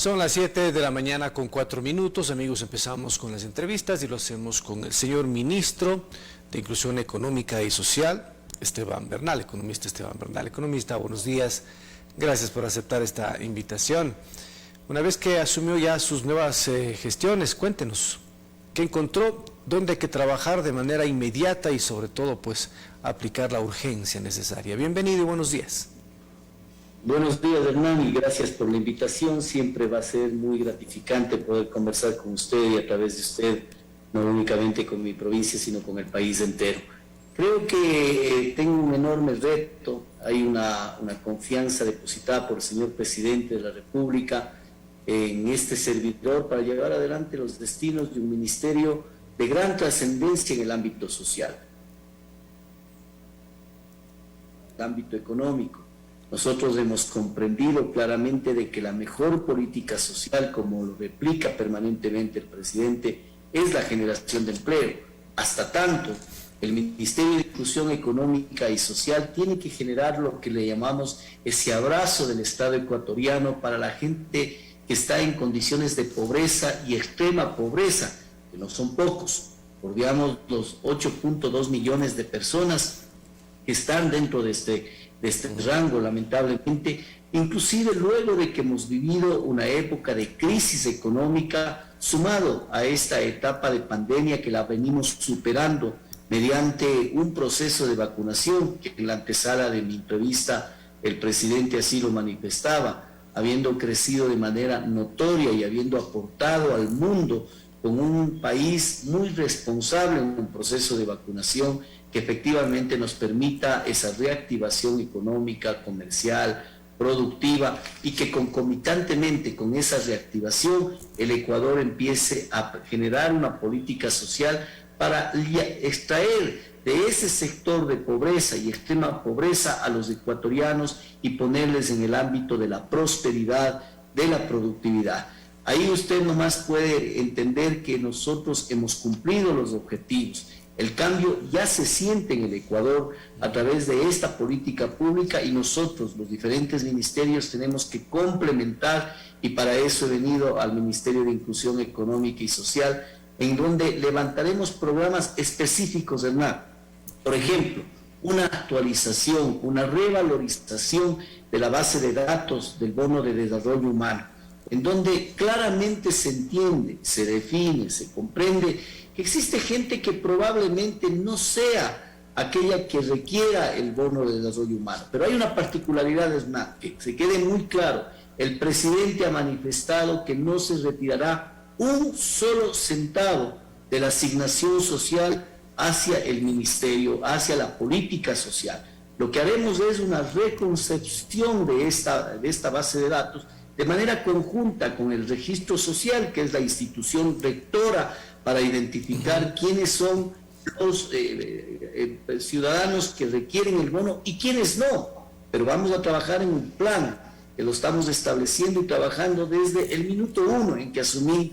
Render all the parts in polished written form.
Son las 7 de la mañana con 4 minutos. Amigos, empezamos con las entrevistas y lo hacemos con el señor ministro de Inclusión Económica y Social, Esteban Bernal, economista Esteban Bernal. Economista, buenos días. Gracias por aceptar esta invitación. Una vez que asumió ya sus nuevas gestiones, cuéntenos, ¿qué encontró? ¿Dónde hay que trabajar de manera inmediata y sobre todo, pues, aplicar la urgencia necesaria? Bienvenido y buenos días. Buenos días, Hernán, y gracias por la invitación. Siempre va a ser muy gratificante poder conversar con usted y a través de usted, no únicamente con mi provincia, sino con el país entero. Creo que tengo un enorme reto. Hay una confianza depositada por el señor presidente de la República en este servidor para llevar adelante los destinos de un ministerio de gran trascendencia en el ámbito social, el ámbito económico. Nosotros hemos comprendido claramente de que la mejor política social, como lo replica permanentemente el presidente, es la generación de empleo. Hasta tanto, el Ministerio de Inclusión Económica y Social tiene que generar lo que le llamamos ese abrazo del Estado ecuatoriano para la gente que está en condiciones de pobreza y extrema pobreza, que no son pocos, por digamos los 8.2 millones de personas que están dentro de este rango, lamentablemente, inclusive luego de que hemos vivido una época de crisis económica, sumado a esta etapa de pandemia que la venimos superando mediante un proceso de vacunación, que en la antesala de mi entrevista el presidente así lo manifestaba, habiendo crecido de manera notoria y habiendo aportado al mundo con un país muy responsable en un proceso de vacunación que efectivamente nos permita esa reactivación económica, comercial, productiva, y que concomitantemente con esa reactivación el Ecuador empiece a generar una política social para extraer de ese sector de pobreza y extrema pobreza a los ecuatorianos y ponerles en el ámbito de la prosperidad, de la productividad. Ahí usted nomás puede entender que nosotros hemos cumplido los objetivos. El cambio ya se siente en el Ecuador a través de esta política pública y nosotros, los diferentes ministerios, tenemos que complementar, y para eso he venido al Ministerio de Inclusión Económica y Social, en donde levantaremos programas específicos, Hernán. Por ejemplo, una actualización, una revalorización de la base de datos del bono de desarrollo humano, en donde claramente se entiende, se define, se comprende que existe gente que probablemente no sea aquella que requiera el bono de desarrollo humano. Pero hay una particularidad, Hernán, que se quede muy claro. El presidente ha manifestado que no se retirará un solo centavo de la asignación social hacia el ministerio, hacia la política social. Lo que haremos es una reconcepción de esta base de datos de manera conjunta con el registro social, que es la institución rectora para identificar quiénes son los ciudadanos que requieren el bono y quiénes no. Pero vamos a trabajar en un plan que lo estamos estableciendo y trabajando desde el minuto 1 en que asumí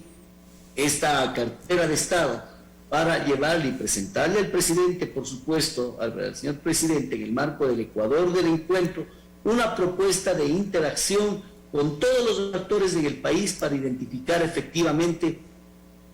esta cartera de Estado, para llevarle y presentarle al presidente, por supuesto, al señor presidente, en el marco del Ecuador del encuentro, una propuesta de interacción con todos los actores en el país para identificar efectivamente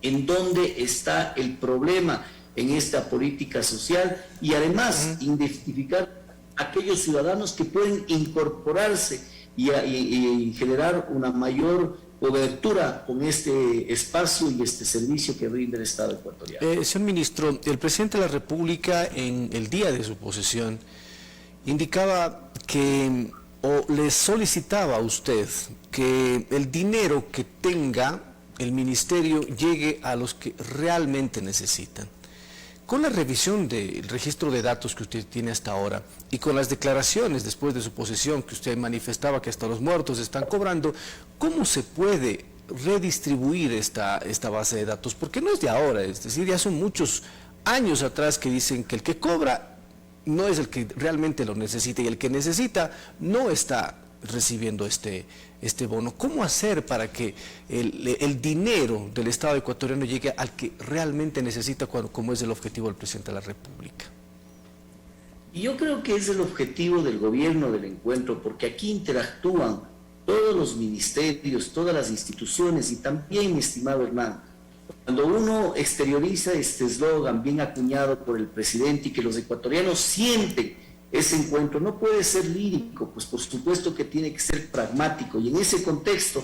en dónde está el problema en esta política social y además identificar aquellos ciudadanos que pueden incorporarse y generar una mayor cobertura con este espacio y este servicio que brinda el Estado ecuatoriano. Señor ministro, el presidente de la República en el día de su posesión indicaba que, o le solicitaba a usted, que el dinero que tenga el ministerio llegue a los que realmente necesitan. Con la revisión del registro de datos que usted tiene hasta ahora y con las declaraciones después de su posesión que usted manifestaba que hasta los muertos están cobrando, ¿cómo se puede redistribuir esta base de datos? Porque no es de ahora, es decir, ya son muchos años atrás que dicen que el que cobra no es el que realmente lo necesita y el que necesita no está recibiendo este bono. ¿Cómo hacer para que el dinero del Estado ecuatoriano llegue al que realmente necesita, como es el objetivo del presidente de la República? Y yo creo que es el objetivo del gobierno del encuentro, porque aquí interactúan todos los ministerios, todas las instituciones y también, mi estimado Hernán, cuando uno exterioriza este eslogan bien acuñado por el presidente y que los ecuatorianos sienten ese encuentro, no puede ser lírico, pues por supuesto que tiene que ser pragmático, y en ese contexto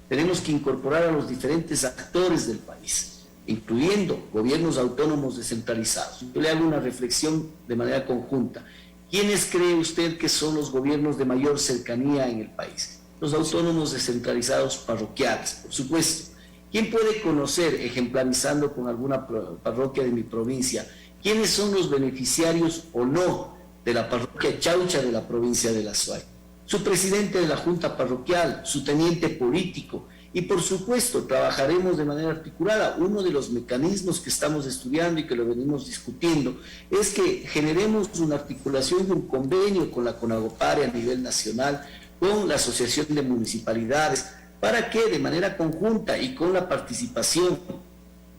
tenemos que incorporar a los diferentes actores del país, incluyendo gobiernos autónomos descentralizados. Yo le hago una reflexión de manera conjunta. ¿Quiénes cree usted que son los gobiernos de mayor cercanía en el país? Los autónomos descentralizados parroquiales, por supuesto. ¿Quién puede conocer, ejemplarizando con alguna parroquia de mi provincia, quiénes son los beneficiarios o no de la parroquia Chaucha de la provincia de La Suay? Su presidente de la Junta Parroquial, su teniente político, y por supuesto trabajaremos de manera articulada. Uno de los mecanismos que estamos estudiando y que lo venimos discutiendo es que generemos una articulación y un convenio con la CONAGOPARE a nivel nacional, con la Asociación de Municipalidades, para que de manera conjunta y con la participación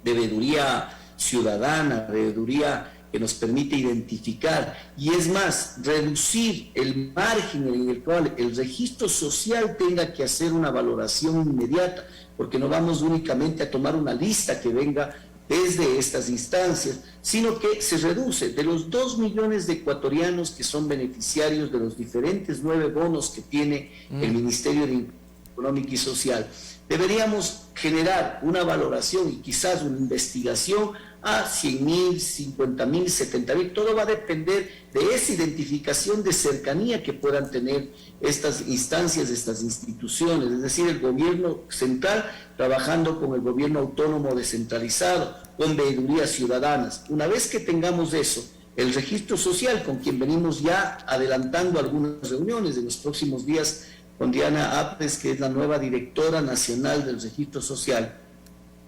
de veeduría ciudadana, veeduría que nos permite identificar, y es más, reducir el margen en el cual el registro social tenga que hacer una valoración inmediata, porque no vamos únicamente a tomar una lista que venga desde estas instancias, sino que se reduce de los 2 millones de ecuatorianos que son beneficiarios de los diferentes 9 bonos que tiene el Ministerio de Económica y Social. Deberíamos generar una valoración y quizás una investigación a 100.000, 50.000, 70.000, todo va a depender de esa identificación de cercanía que puedan tener estas instancias, estas instituciones, es decir, el gobierno central trabajando con el gobierno autónomo descentralizado, con veedurías ciudadanas. Una vez que tengamos eso, el registro social, con quien venimos ya adelantando algunas reuniones en los próximos días con Diana Apres, que es la nueva directora nacional del registro social,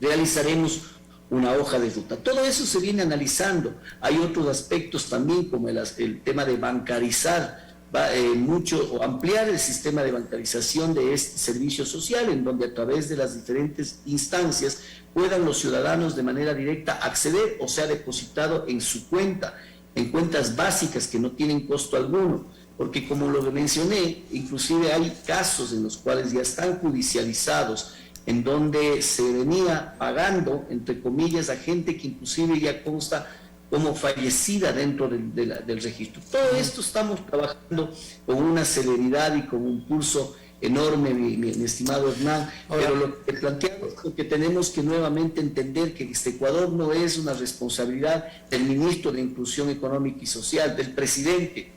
realizaremos una hoja de ruta. Todo eso se viene analizando. Hay otros aspectos también, como el tema de bancarizar mucho o ampliar el sistema de bancarización de este servicio social, en donde a través de las diferentes instancias puedan los ciudadanos de manera directa acceder o sea depositado en su cuenta, en cuentas básicas que no tienen costo alguno. Porque como lo mencioné, inclusive hay casos en los cuales ya están judicializados, en donde se venía pagando, entre comillas, a gente que inclusive ya consta como fallecida dentro del registro. Todo esto estamos trabajando con una celeridad y con un pulso enorme, mi estimado Hernán. Ahora, pero lo que planteamos es que tenemos que nuevamente entender que este Ecuador no es una responsabilidad del ministro de Inclusión Económica y Social, del presidente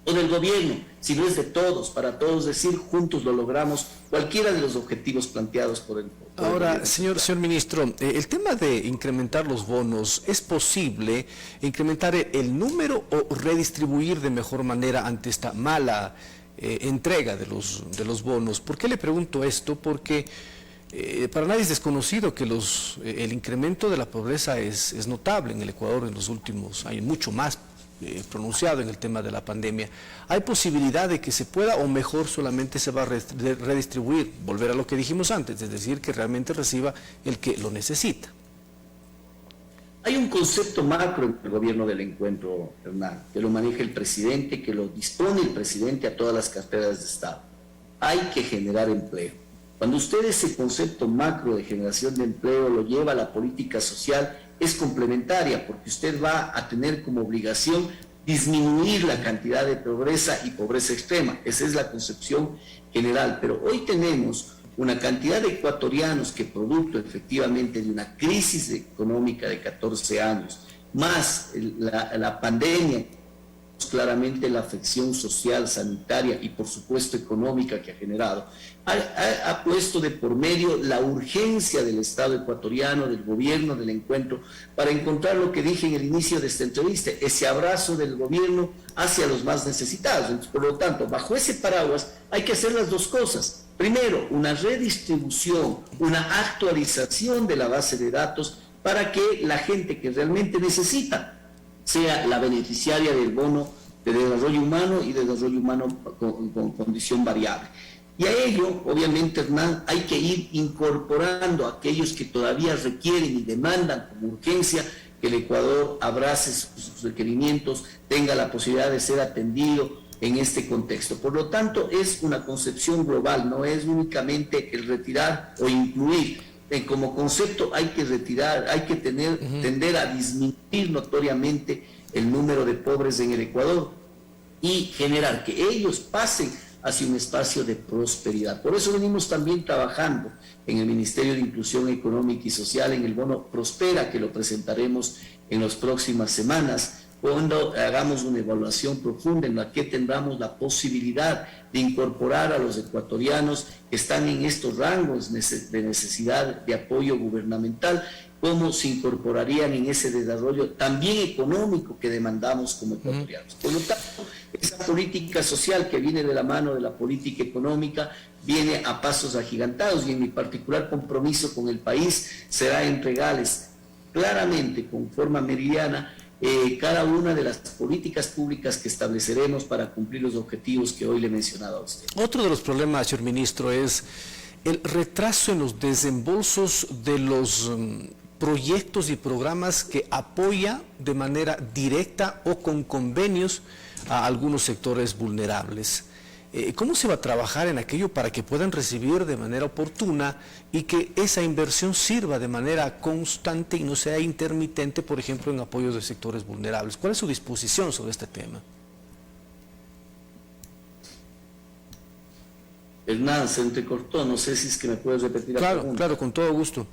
o del gobierno, sino es de todos, para todos decir, juntos lo logramos, cualquiera de los objetivos planteados por el Ahora, señor ministro, el tema de incrementar los bonos, ¿es posible incrementar el número o redistribuir de mejor manera ante esta mala entrega de los bonos? ¿Por qué le pregunto esto? Porque para nadie es desconocido que el incremento de la pobreza es notable en el Ecuador en los últimos años, mucho más pronunciado en el tema de la pandemia. ¿Hay posibilidad de que se pueda o mejor solamente se va a redistribuir, volver a lo que dijimos antes, es decir, que realmente reciba el que lo necesita? Hay un concepto macro en el gobierno del encuentro, Hernán, que lo maneja el presidente, que lo dispone el presidente a todas las carteras de Estado. Hay que generar empleo. Cuando usted ese concepto macro de generación de empleo lo lleva a la política social, es complementaria, porque usted va a tener como obligación disminuir la cantidad de pobreza y pobreza extrema. Esa es la concepción general. Pero hoy tenemos una cantidad de ecuatorianos que, producto efectivamente de una crisis económica de 14 años, más la pandemia, claramente la afección social, sanitaria y por supuesto económica que ha generado, ha puesto de por medio la urgencia del Estado ecuatoriano, del gobierno, del encuentro, para encontrar lo que dije en el inicio de esta entrevista, ese abrazo del gobierno hacia los más necesitados. Entonces, por lo tanto, bajo ese paraguas hay que hacer las dos cosas. Primero, una redistribución, una actualización de la base de datos para que la gente que realmente necesita sea la beneficiaria del bono de desarrollo humano y de desarrollo humano con condición variable. Y a ello, obviamente, Hernán, hay que ir incorporando a aquellos que todavía requieren y demandan con urgencia que el Ecuador abrace sus requerimientos, tenga la posibilidad de ser atendido en este contexto. Por lo tanto, es una concepción global, no es únicamente el retirar o incluir. Como concepto hay que retirar, hay que tender a disminuir notoriamente el número de pobres en el Ecuador y generar que ellos pasen hacia un espacio de prosperidad. Por eso venimos también trabajando en el Ministerio de Inclusión Económica y Social, en el bono Prospera, que lo presentaremos en las próximas semanas, cuando hagamos una evaluación profunda en la que tendremos la posibilidad de incorporar a los ecuatorianos que están en estos rangos de necesidad de apoyo gubernamental, cómo se incorporarían en ese desarrollo también económico que demandamos como ecuatorianos. Por lo tanto, esa política social que viene de la mano de la política económica viene a pasos agigantados, y en mi particular compromiso con el país será entregarles claramente, con forma meridiana, cada una de las políticas públicas que estableceremos para cumplir los objetivos que hoy le he mencionado a usted. Otro de los problemas, señor ministro, es el retraso en los desembolsos de los proyectos y programas que apoya de manera directa o con convenios a algunos sectores vulnerables. ¿Cómo se va a trabajar en aquello para que puedan recibir de manera oportuna y que esa inversión sirva de manera constante y no sea intermitente, por ejemplo, en apoyos de sectores vulnerables? ¿Cuál es su disposición sobre este tema? Hernán, se entrecortó, no sé si es que me puedes repetir la pregunta. Claro, con todo gusto.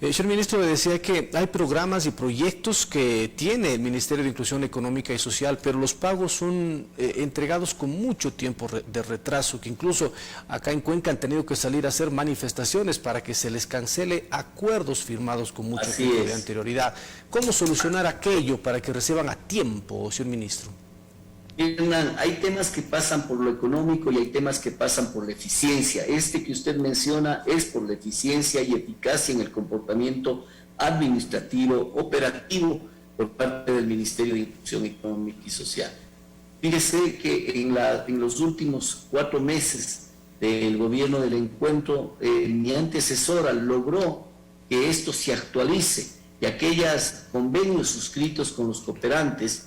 Señor ministro, le decía que hay programas y proyectos que tiene el Ministerio de Inclusión Económica y Social, pero los pagos son entregados con mucho tiempo de retraso, que incluso acá en Cuenca han tenido que salir a hacer manifestaciones para que se les cancele acuerdos firmados con mucho tiempo de anterioridad. ¿Cómo solucionar aquello para que reciban a tiempo, señor ministro? Hernán, hay temas que pasan por lo económico y hay temas que pasan por la eficiencia. Este que usted menciona es por la eficiencia y eficacia en el comportamiento administrativo, operativo por parte del Ministerio de Inclusión Económica y Social. Fíjese que en los últimos 4 meses del gobierno del encuentro, mi antecesora logró que esto se actualice y aquellos convenios suscritos con los cooperantes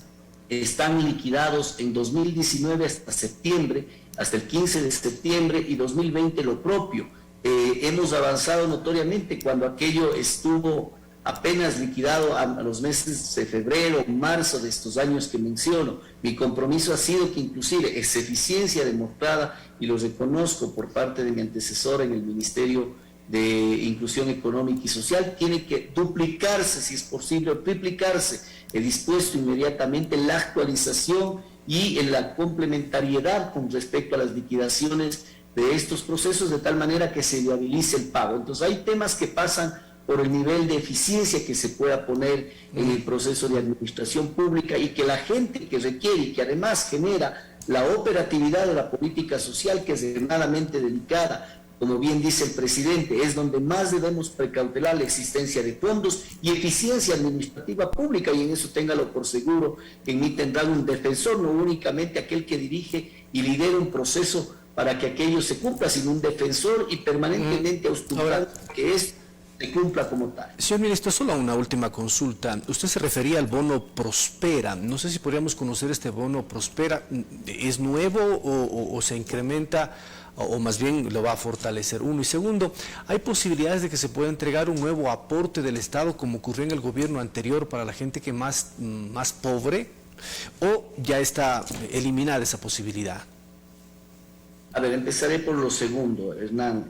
están liquidados en 2019 hasta septiembre, hasta el 15 de septiembre, y 2020 lo propio. Hemos avanzado notoriamente cuando aquello estuvo apenas liquidado a los meses de febrero, marzo de estos años que menciono. Mi compromiso ha sido que inclusive esa eficiencia demostrada, y lo reconozco por parte de mi antecesor en el Ministerio de Inclusión Económica y Social, tiene que duplicarse, si es posible, o triplicarse. He dispuesto inmediatamente la actualización y en la complementariedad con respecto a las liquidaciones de estos procesos, de tal manera que se viabilice el pago. Entonces hay temas que pasan por el nivel de eficiencia que se pueda poner en el proceso de administración pública, y que la gente que requiere y que además genera la operatividad de la política social, que es extremadamente delicada, como bien dice el presidente, es donde más debemos precautelar la existencia de fondos y eficiencia administrativa pública, y en eso téngalo por seguro, que en mí tendrá un defensor, no únicamente aquel que dirige y lidera un proceso para que aquello se cumpla, sino un defensor y permanentemente auscultando que esto se cumpla como tal. Señor ministro, solo una última consulta. Usted se refería al bono Prospera. No sé si podríamos conocer este bono Prospera. ¿Es nuevo o se incrementa, o más bien lo va a fortalecer? Uno. Y segundo, ¿hay posibilidades de que se pueda entregar un nuevo aporte del Estado como ocurrió en el gobierno anterior para la gente que más pobre, o ya está eliminada esa posibilidad? A ver, empezaré por lo segundo, Hernán.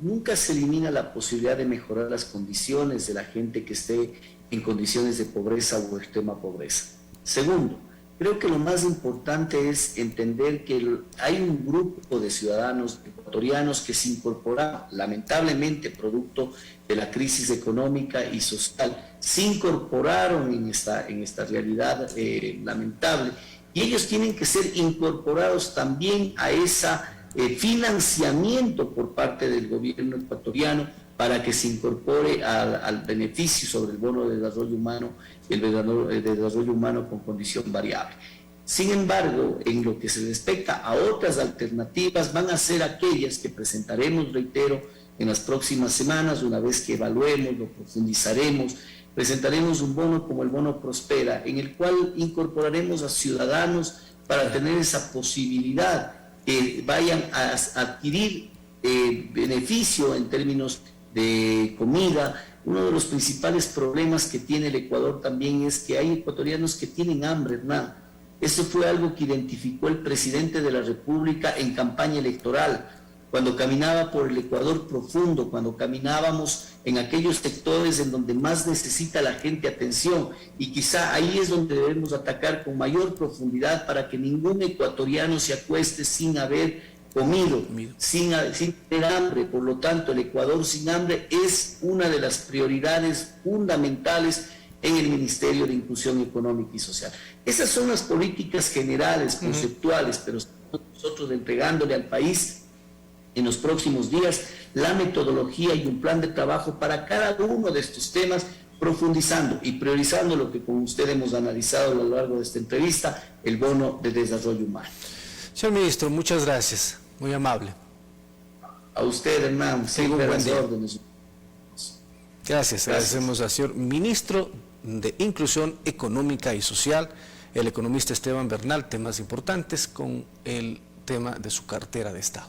Nunca se elimina la posibilidad de mejorar las condiciones de la gente que esté en condiciones de pobreza o extrema pobreza. Segundo, creo que lo más importante es entender que hay un grupo de ciudadanos ecuatorianos que se incorporaron, lamentablemente producto de la crisis económica y social, se incorporaron en esta realidad lamentable, y ellos tienen que ser incorporados también a ese financiamiento por parte del gobierno ecuatoriano, para que se incorpore al beneficio sobre el bono de desarrollo humano, el desarrollo humano con condición variable. Sin embargo, en lo que se respecta a otras alternativas, van a ser aquellas que presentaremos, reitero, en las próximas semanas. Una vez que evaluemos, lo profundizaremos, presentaremos un bono como el bono Prospera, en el cual incorporaremos a ciudadanos para tener esa posibilidad, que vayan a adquirir beneficio en términos de comida. Uno de los principales problemas que tiene el Ecuador también es que hay ecuatorianos que tienen hambre, Hernán. Eso fue algo que identificó el presidente de la República en campaña electoral, cuando caminaba por el Ecuador profundo, cuando caminábamos en aquellos sectores en donde más necesita la gente atención, y quizá ahí es donde debemos atacar con mayor profundidad para que ningún ecuatoriano se acueste sin haber comido, sin tener hambre. Por lo tanto, el Ecuador sin hambre es una de las prioridades fundamentales en el Ministerio de Inclusión Económica y Social. Esas son las políticas generales, conceptuales, pero nosotros entregándole al país en los próximos días la metodología y un plan de trabajo para cada uno de estos temas, profundizando y priorizando lo que con usted hemos analizado a lo largo de esta entrevista, el bono de desarrollo humano. Señor ministro, muchas gracias, muy amable. A usted, Hernán, siempre a las órdenes. Gracias, agradecemos al señor ministro de Inclusión Económica y Social, el economista Esteban Bernal, temas importantes con el tema de su cartera de Estado.